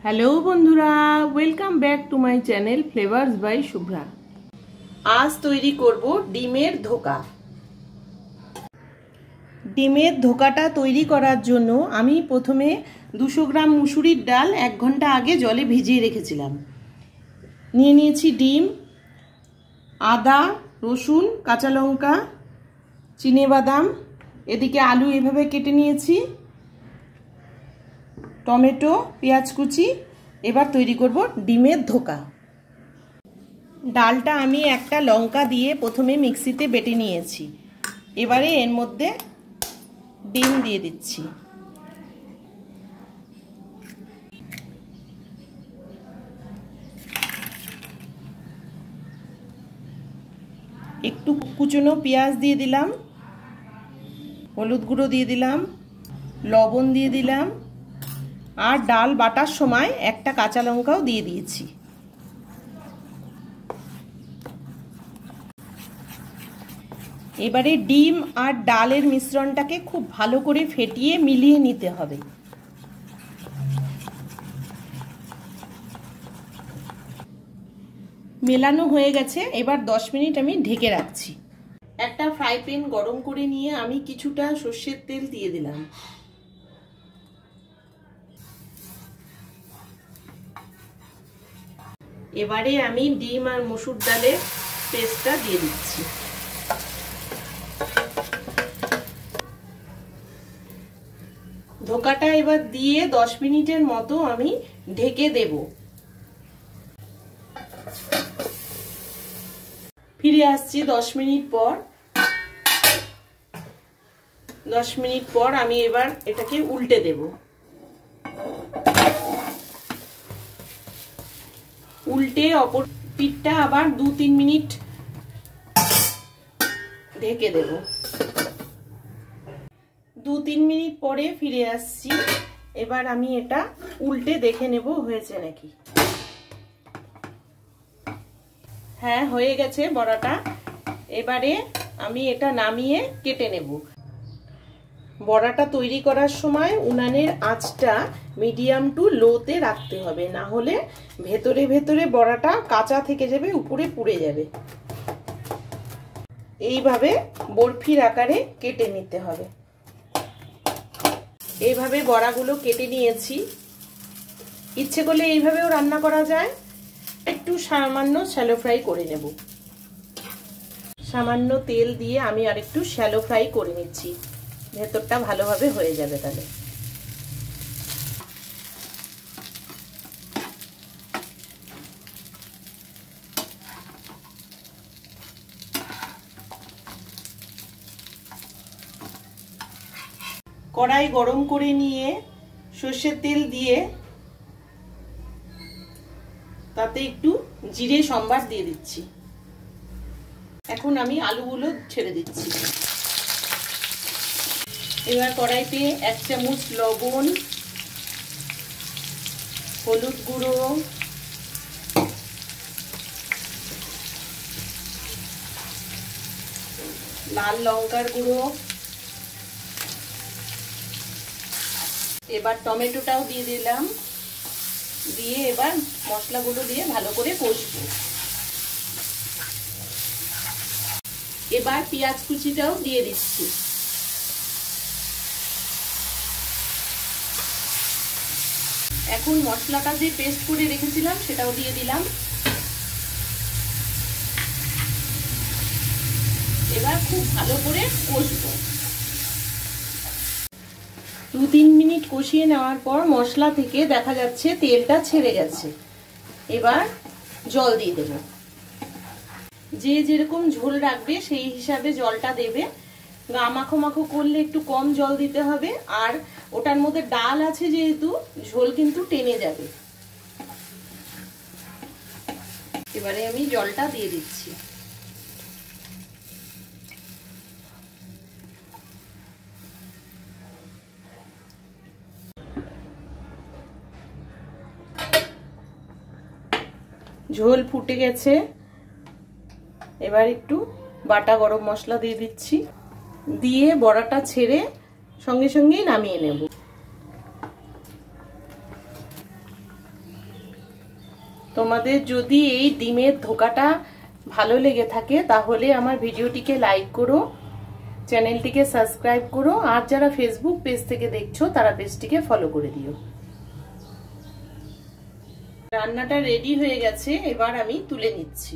Hello বন্ধুরা, welcome back to my channel flavours by Shubhra. আজ তৈরি করব ডিমের ধোকা। ডিমের ধোকাটা তৈরি করার জন্য আমি প্রথমে 200 গ্রাম মুসুরির ডাল 1 ঘন্টা আগে জলে ভিজিয়ে রেখেছিলাম। নিয়ে নিয়েছি ডিম, আদা, রসুন, কাঁচা লঙ্কা, চিনেবাদাম, এদিকে আলু এভাবে কেটে নিয়েছি, টমেটো, পেঁয়াজ কুচি। এবার তৈরি করব ডিমের ধোকা। ডালটা আমি একটা লঙ্কা দিয়ে প্রথমে মিক্সিতে বেটে নিয়েছি। এবারে এর মধ্যে ডিম দিয়ে দিচ্ছি। একটু কুচনো পেঁয়াজ দিয়ে দিলাম, হলুদ গুঁড়ো দিয়ে দিলাম, লবণ দিয়ে দিলাম, আর ডাল বাটার সময় একটা কাঁচা লঙ্কাও দিয়ে দিয়েছি। এবারে ডিম আর ডালের মিশ্রণটাকে খুব ভালো করে ফেটিয়ে মিলিয়ে নিতে হবে। মেলানো হয়ে গেছে, এবার 10 মিনিট আমি ঢেকে রাখছি। একটা ফ্রাই প্যান গরম করে নিয়ে আমি কিছুটা সর্ষের তেল দিয়ে দিলাম। এবারে আমি ডিম আর মসুর ডালের পেস্টটা দিয়ে দিচ্ছি। ধোকাটা এবার দিয়ে 10 মিনিটের মতো আমি ঢেকে দেব। ফিরে আসছি 10 মিনিট পর। 10 মিনিট পর আমি এবার এটাকে উল্টে দেব। উল্টে অপর পিঠটা আবার 2-3 মিনিট ঢেকে দেব। 2-3 মিনিট পরে ফিরে আসছি। এবার আমি এটা উল্টে দেখে নেব হয়েছে নাকি। হ্যাঁ, হয়ে গেছে বড়াটা। এবারে আমি এটা নামিয়ে কেটে নেব। বড়াটা তৈরি করার সময় উনানের আঁচটা মিডিয়াম টু লোতে রাখতে হবে, না হলে ভেতরে ভেতরে বড়াটা কাঁচা থেকে যাবে, উপরে পুড়ে যাবে। এইভাবে বরফির আকারে কেটে নিতে হবে। এইভাবে বড়াগুলো কেটে নিয়েছি। ইচ্ছে করলে এইভাবেও রান্না করা যায়। একটু সামান্য শ্যালো ফ্রাই করে নেব। সামান্য তেল দিয়ে আমি আরেকটু শ্যালো ফ্রাই করে নিচ্ছি, ভেতরটা ভালোভাবে হয়ে যাবে তাহলে। কড়াই গরম করে নিয়ে সর্ষের তেল দিয়ে তাতে একটু জিরে সম্বার দিয়ে দিচ্ছি। এখন আমি আলুগুলো ছেড়ে দিচ্ছি। এবার কড়াইতে 1 চামচ লবণ, হলুদ গুঁড়ো, লাল লঙ্কার গুঁড়ো, এবার টমেটোটাও দিয়ে দিলাম। দিয়ে এবার মশলাগুলো দিয়ে ভালো করে কষবো। এবার পেঁয়াজ কুচিটাও দিয়ে দিচ্ছি। এখন মশলাটা যে পেস্ট করে রেখেছিলাম সেটাও দিয়ে দিলাম। এবার খুব ভালো করে কষবো। 2-3 মিনিট কষিয়ে নেওয়ার পর মশলা থেকে দেখা যাচ্ছে তেলটা ছেড়ে গেছে। এবার জল দিয়ে দেব। যে যেরকম ঝোল রাখবে সেই হিসাবে জলটা দেবে। গা মাখো মাখো করলে একটু কম জল দিতে হবে, আর ওটার মধ্যে ডাল আছে যেহেতু ঝোল কিন্তু টেনে যাবে। এবারে আমি জলটা দিয়ে দিচ্ছি। ঝোল ফুটে গেছে। এবার একটু বাটা গরম মশলা দিয়ে দিচ্ছি। দিয়ে বড়াটা ছেড়ে সঙ্গে সঙ্গেই নামিয়ে নেব। তোমাদের যদি এই ডিমের ধোকাটা ভালো লেগে থাকে তাহলে আমার ভিডিওটিকে লাইক করো, চ্যানেলটিকে সাবস্ক্রাইব করো, আর যারা ফেসবুক পেজ থেকে দেখছো তারা পেজটিকে ফলো করে দিও। রান্নাটা রেডি হয়ে গেছে, এবার আমি তুলে নিচ্ছি।